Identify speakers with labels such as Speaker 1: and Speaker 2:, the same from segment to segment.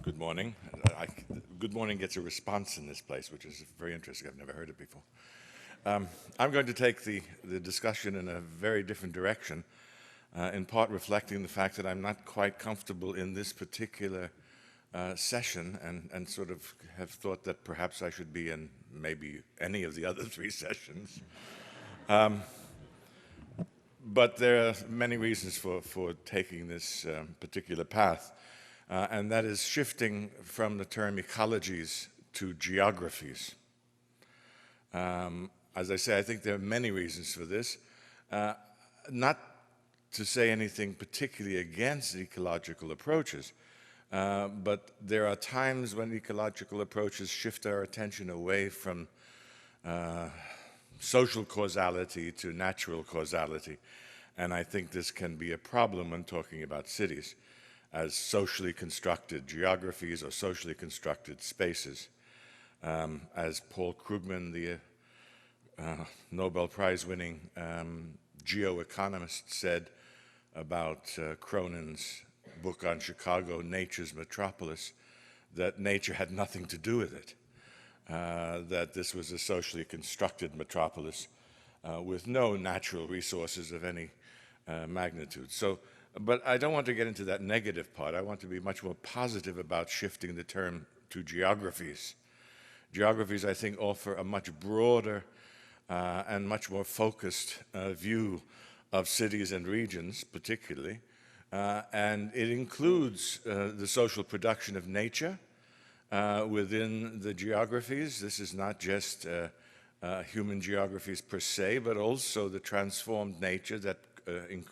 Speaker 1: Good morning. Good morning gets a response in this place, which is very interesting. I've never heard it before. I'm going to take the discussion in a very different direction, in part reflecting the fact that I'm not quite comfortable in this particular session and sort of have thought that perhaps I should be in maybe any of the other three sessions. But there are many reasons for taking this particular path. And that is shifting from the term ecologies to geographies. As I say, I think there are many reasons for this. Not to say anything particularly against ecological approaches, but there are times when ecological approaches shift our attention away from social causality to natural causality. And I think this can be a problem when talking about cities as socially constructed geographies or socially constructed spaces. As Paul Krugman, the Nobel Prize-winning geoeconomist, said about Cronin's book on Chicago, Nature's Metropolis, that nature had nothing to do with it, that this was a socially constructed metropolis with no natural resources of any magnitude. But I don't want to get into that negative part. I want to be much more positive about shifting the term to geographies. Geographies, I think, offer a much broader and much more focused view of cities and regions, particularly. And it includes the social production of nature within the geographies. This is not just human geographies per se, but also the transformed nature that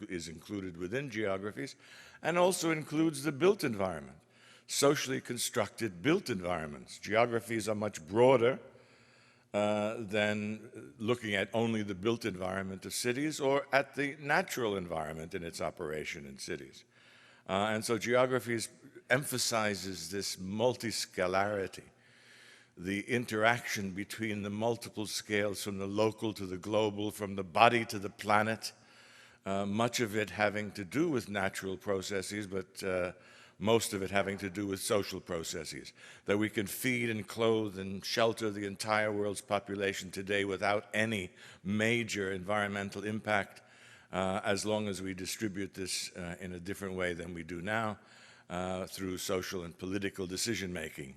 Speaker 1: is included within geographies, and also includes the built environment, socially constructed built environments. Geographies are much broader than looking at only the built environment of cities or at the natural environment in its operation in cities. And so geographies emphasizes this multiscalarity, the interaction between the multiple scales from the local to the global, from the body to the planet, much of it having to do with natural processes, but most of it having to do with social processes, that we can feed and clothe and shelter the entire world's population today without any major environmental impact, as long as we distribute this in a different way than we do now, through social and political decision-making.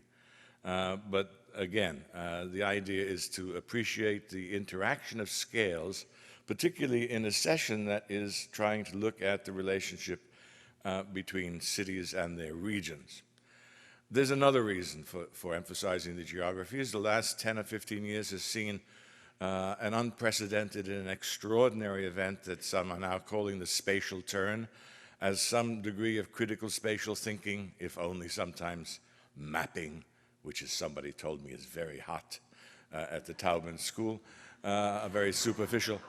Speaker 1: But again, the idea is to appreciate the interaction of scales, particularly in a session that is trying to look at the relationship between cities and their regions. There's another reason for emphasizing the geographies. The last 10 or 15 years has seen an unprecedented and extraordinary event that some are now calling the spatial turn, as some degree of critical spatial thinking, if only sometimes mapping, which as somebody told me is very hot at the Taubman school, a very superficial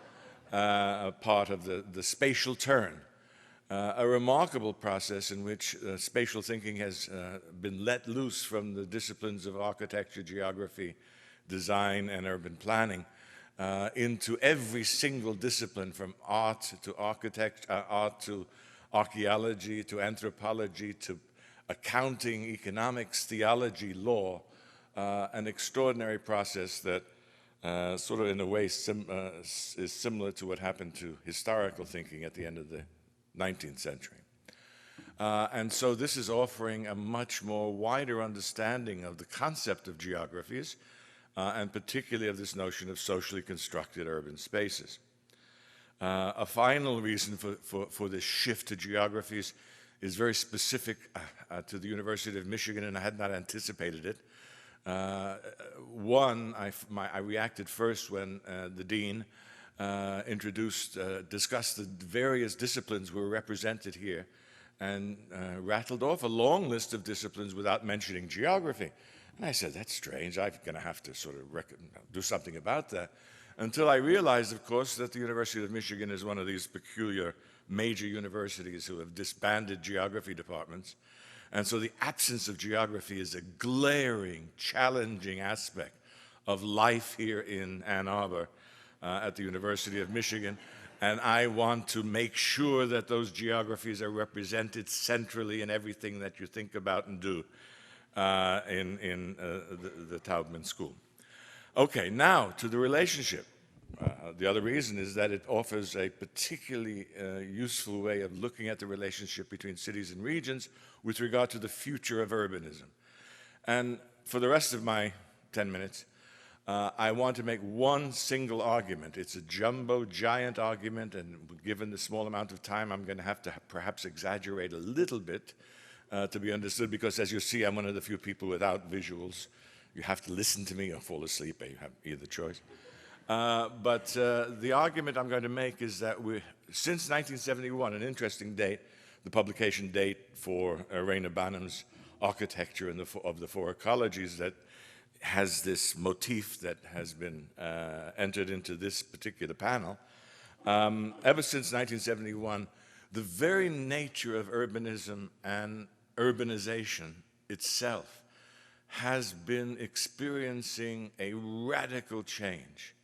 Speaker 1: part of the spatial turn, a remarkable process in which spatial thinking has been let loose from the disciplines of architecture, geography, design, and urban planning into every single discipline, from art to architecture, art to archaeology, to anthropology, to accounting, economics, theology, law, an extraordinary process that sort of in a way is similar to what happened to historical thinking at the end of the 19th century. And so this is offering a much more wider understanding of the concept of geographies, and particularly of this notion of socially constructed urban spaces. A final reason for this shift to geographies is very specific to the University of Michigan, and I had not anticipated it. One, I reacted first when the dean discussed the various disciplines were represented here, and rattled off a long list of disciplines without mentioning geography. And I said, that's strange. I'm going to have to sort of do something about that. Until I realized, of course, that the University of Michigan is one of these peculiar major universities who have disbanded geography departments. And so the absence of geography is a glaring, challenging aspect of life here in Ann Arbor at the University of Michigan. And I want to make sure that those geographies are represented centrally in everything that you think about and do. in the Taubman school. Okay, now to the relationship. The other reason is that it offers a particularly useful way of looking at the relationship between cities and regions with regard to the future of urbanism. And for the rest of my 10 minutes, I want to make one single argument. It's a jumbo, giant argument, and given the small amount of time, I'm going to have to perhaps exaggerate a little bit to be understood, because as you see, I'm one of the few people without visuals. You have to listen to me or fall asleep, you have either choice. But the argument I'm going to make is that since 1971, an interesting date, the publication date for Rainer Banham's architecture of the four ecologies, that has this motif that has been entered into this particular panel. Ever since 1971, the very nature of urbanism and urbanization itself has been experiencing a radical change.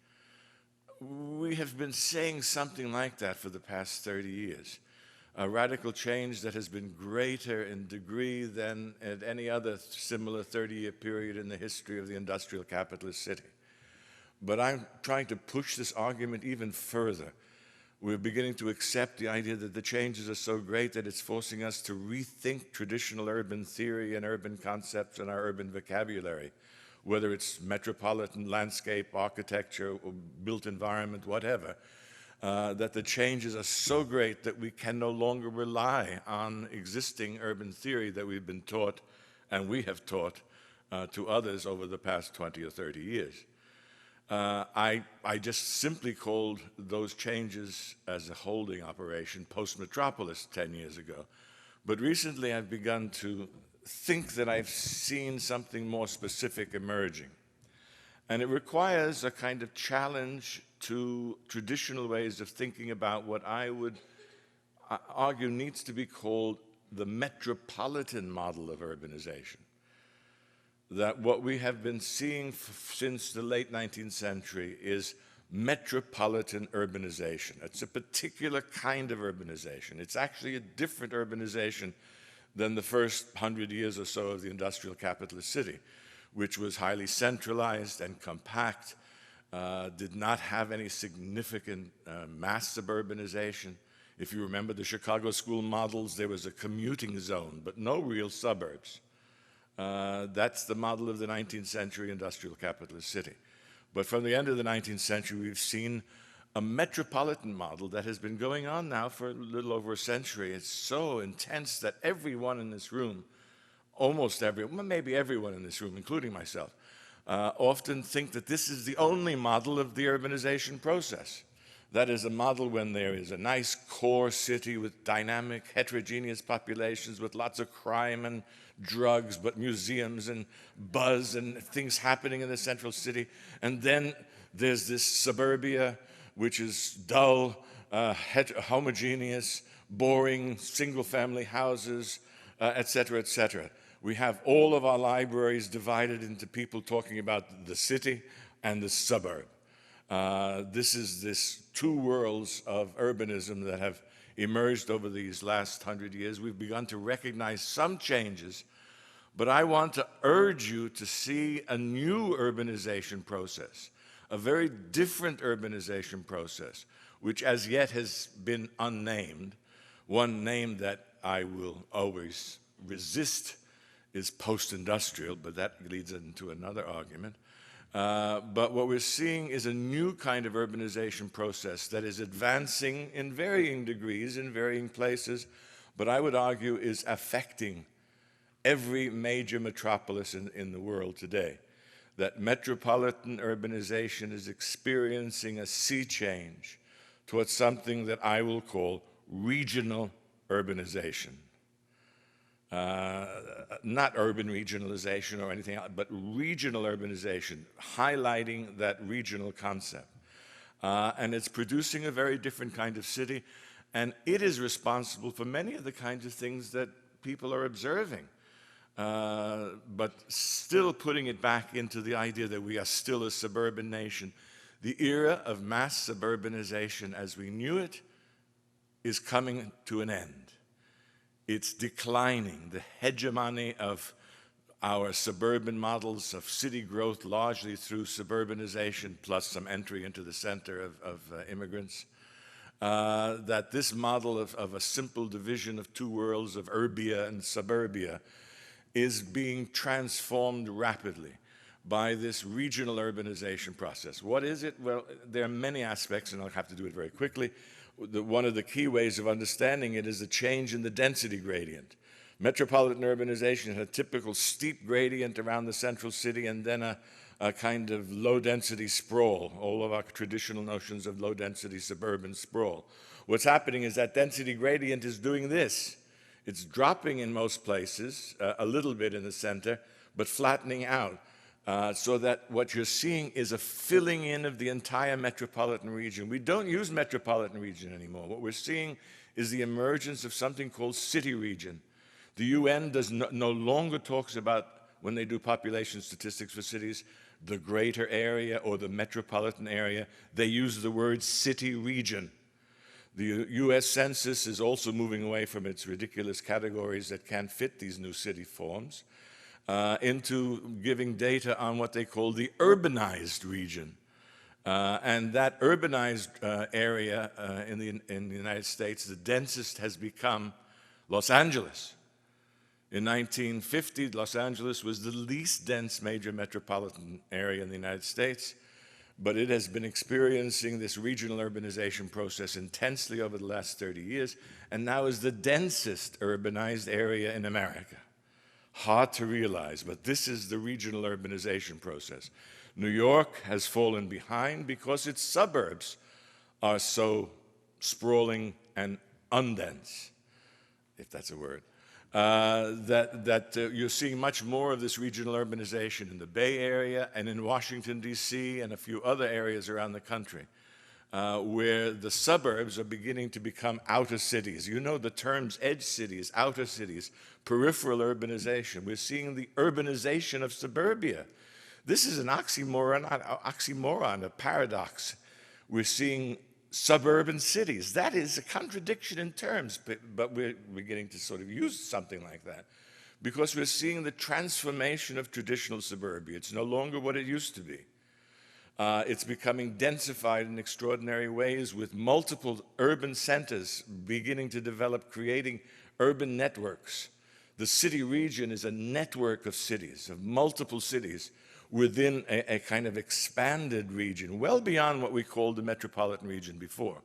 Speaker 1: We have been saying something like that for the past 30 years. A radical change that has been greater in degree than at any other similar 30-year period in the history of the industrial capitalist city. But I'm trying to push this argument even further. We're beginning to accept the idea that the changes are so great that it's forcing us to rethink traditional urban theory and urban concepts and our urban vocabulary, whether it's metropolitan landscape, architecture, or built environment, whatever. That the changes are so great that we can no longer rely on existing urban theory that we've been taught and we have taught to others over the past 20 or 30 years. I just simply called those changes as a holding operation post-metropolis 10 years ago. But recently I've begun to think that I've seen something more specific emerging. And it requires a kind of challenge to traditional ways of thinking about what I would argue needs to be called the metropolitan model of urbanization. That what we have been seeing since the late 19th century is metropolitan urbanization. It's a particular kind of urbanization. It's actually a different urbanization than the first 100 years or so of the industrial capitalist city, which was highly centralized and compact, did not have any significant mass suburbanization. If you remember the Chicago school models, there was a commuting zone, but no real suburbs. That's the model of the 19th century industrial capitalist city. But from the end of the 19th century, we've seen a metropolitan model that has been going on now for a little over a century. It's so intense that everyone in this room, almost everyone, maybe everyone in this room, including myself, often think that this is the only model of the urbanization process. That is a model when there is a nice core city with dynamic, heterogeneous populations with lots of crime and drugs, but museums and buzz and things happening in the central city. And then there's this suburbia, which is dull, homogeneous, boring, single-family houses, et cetera, et cetera. We have all of our libraries divided into people talking about the city and the suburb. This is this two worlds of urbanism that have emerged over these last 100 years. We've begun to recognize some changes, but I want to urge you to see a new urbanization process, a very different urbanization process, which as yet has been unnamed. One name that I will always resist is post-industrial, but that leads into another argument. But what we're seeing is a new kind of urbanization process that is advancing in varying degrees, in varying places, but I would argue is affecting every major metropolis in the world today. That metropolitan urbanization is experiencing a sea change towards something that I will call regional urbanization. Not urban regionalization or anything else, but regional urbanization, highlighting that regional concept. And it's producing a very different kind of city, and it is responsible for many of the kinds of things that people are observing, but still putting it back into the idea that we are still a suburban nation. The era of mass suburbanization as we knew it is coming to an end. It's declining. The hegemony of our suburban models of city growth largely through suburbanization plus some entry into the center of immigrants, that this model of a simple division of two worlds of urbia and suburbia is being transformed rapidly by this regional urbanization process. What is it? Well, there are many aspects, and I'll have to do it very quickly. One of the key ways of understanding it is the change in the density gradient. Metropolitan urbanization had a typical steep gradient around the central city and then a kind of low-density sprawl, all of our traditional notions of low-density suburban sprawl. What's happening is that density gradient is doing this. It's dropping in most places, a little bit in the center, but flattening out, so that what you're seeing is a filling in of the entire metropolitan region. We don't use metropolitan region anymore. What we're seeing is the emergence of something called city region. The UN no longer talks about, when they do population statistics for cities, the greater area or the metropolitan area. They use the word city region. The US Census is also moving away from its ridiculous categories that can't fit these new city forms into giving data on what they call the urbanized region. And that urbanized area in the United States, the densest has become Los Angeles. In 1950, Los Angeles was the least dense major metropolitan area in the United States, but it has been experiencing this regional urbanization process intensely over the last 30 years, and now is the densest urbanized area in America. Hard to realize, but this is the regional urbanization process. New York has fallen behind because its suburbs are so sprawling and undense, if that's a word. You're seeing much more of this regional urbanization in the Bay Area and in Washington, D.C., and a few other areas around the country, where the suburbs are beginning to become outer cities. You know the terms edge cities, outer cities, peripheral urbanization. We're seeing the urbanization of suburbia. This is an oxymoron, a paradox. We're seeing suburban cities. That is a contradiction in terms, but we're beginning to sort of use something like that because we're seeing the transformation of traditional suburbia. It's no longer what it used to be. It's becoming densified in extraordinary ways with multiple urban centers beginning to develop, creating urban networks. The city region is a network of cities, of multiple cities, within a kind of expanded region, well beyond what we called the metropolitan region before.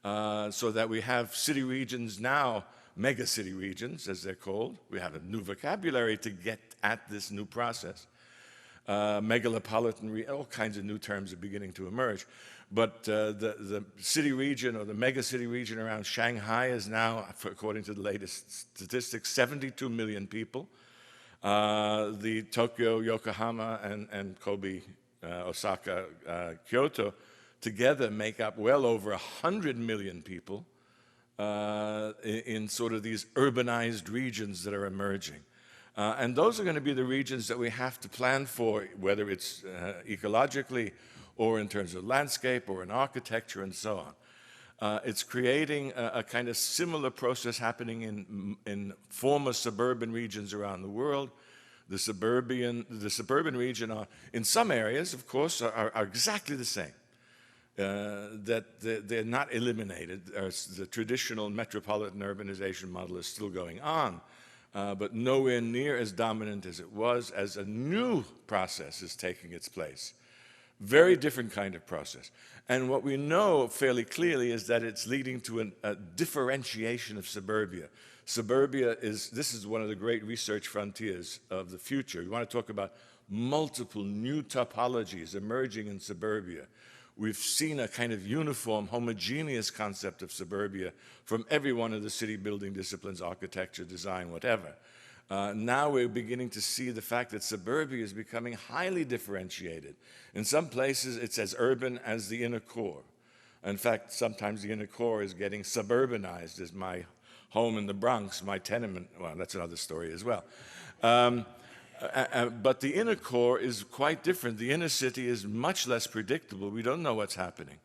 Speaker 1: So that we have city regions now, mega city regions, as they're called. We have a new vocabulary to get at this new process. Megalopolitan, all kinds of new terms are beginning to emerge. But the city region or the mega city region around Shanghai is now, according to the latest statistics, 72 million people. The Tokyo, Yokohama, and Kobe, Osaka, Kyoto together make up well over 100 million people in sort of these urbanized regions that are emerging. And those are going to be the regions that we have to plan for, whether it's ecologically or in terms of landscape or in architecture and so on. It's creating a kind of similar process happening in former suburban regions around the world. The suburban region are, in some areas, of course, are exactly the same. That they're not eliminated. The traditional metropolitan urbanization model is still going on, but nowhere near as dominant as it was, as a new process is taking its place. Very different kind of process. And what we know fairly clearly is that it's leading to a differentiation of suburbia. Suburbia this is one of the great research frontiers of the future. We want to talk about multiple new topologies emerging in suburbia. We've seen a kind of uniform, homogeneous concept of suburbia from every one of the city building disciplines, architecture, design, whatever. Now we're beginning to see the fact that suburbia is becoming highly differentiated. In some places, it's as urban as the inner core. In fact, sometimes the inner core is getting suburbanized, as my home in the Bronx, my tenement, well, that's another story as well. But the inner core is quite different. The inner city is much less predictable. We don't know what's happening.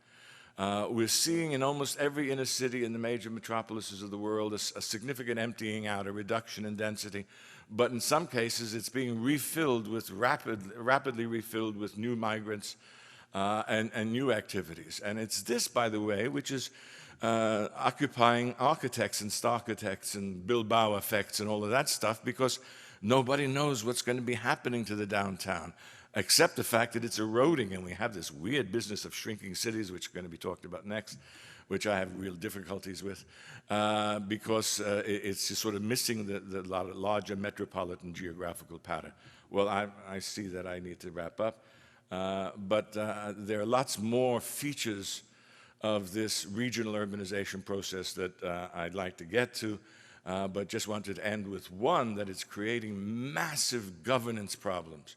Speaker 1: We're seeing in almost every inner city in the major metropolises of the world a significant emptying out, a reduction in density. But in some cases, it's being refilled with rapidly refilled with new migrants and new activities. And it's this, by the way, which is occupying architects and star-architects and Bilbao effects and all of that stuff, because nobody knows what's going to be happening to the downtown, except the fact that it's eroding, and we have this weird business of shrinking cities, which are going to be talked about next, which I have real difficulties with, because it's just sort of missing the larger metropolitan geographical pattern. Well, I see that I need to wrap up, but there are lots more features of this regional urbanization process that I'd like to get to, but just wanted to end with one, that it's creating massive governance problems.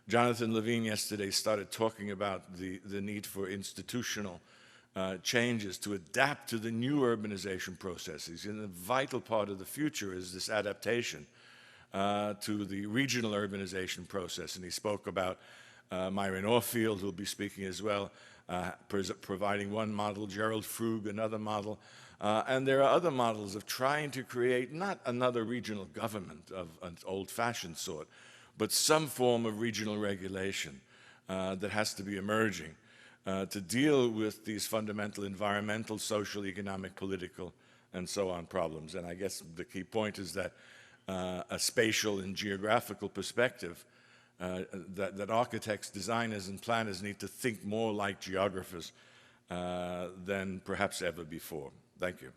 Speaker 1: Jonathan Levine yesterday started talking about the need for institutional changes to adapt to the new urbanization processes. And a vital part of the future is this adaptation to the regional urbanization process. And he spoke about Myron Orfield, who'll be speaking as well, providing one model, Gerald Frug another model. And there are other models of trying to create not another regional government of an old-fashioned sort, but some form of regional regulation that has to be emerging to deal with these fundamental environmental, social, economic, political, and so on problems. And I guess the key point is that a spatial and geographical perspective, that architects, designers, and planners need to think more like geographers than perhaps ever before. Thank you.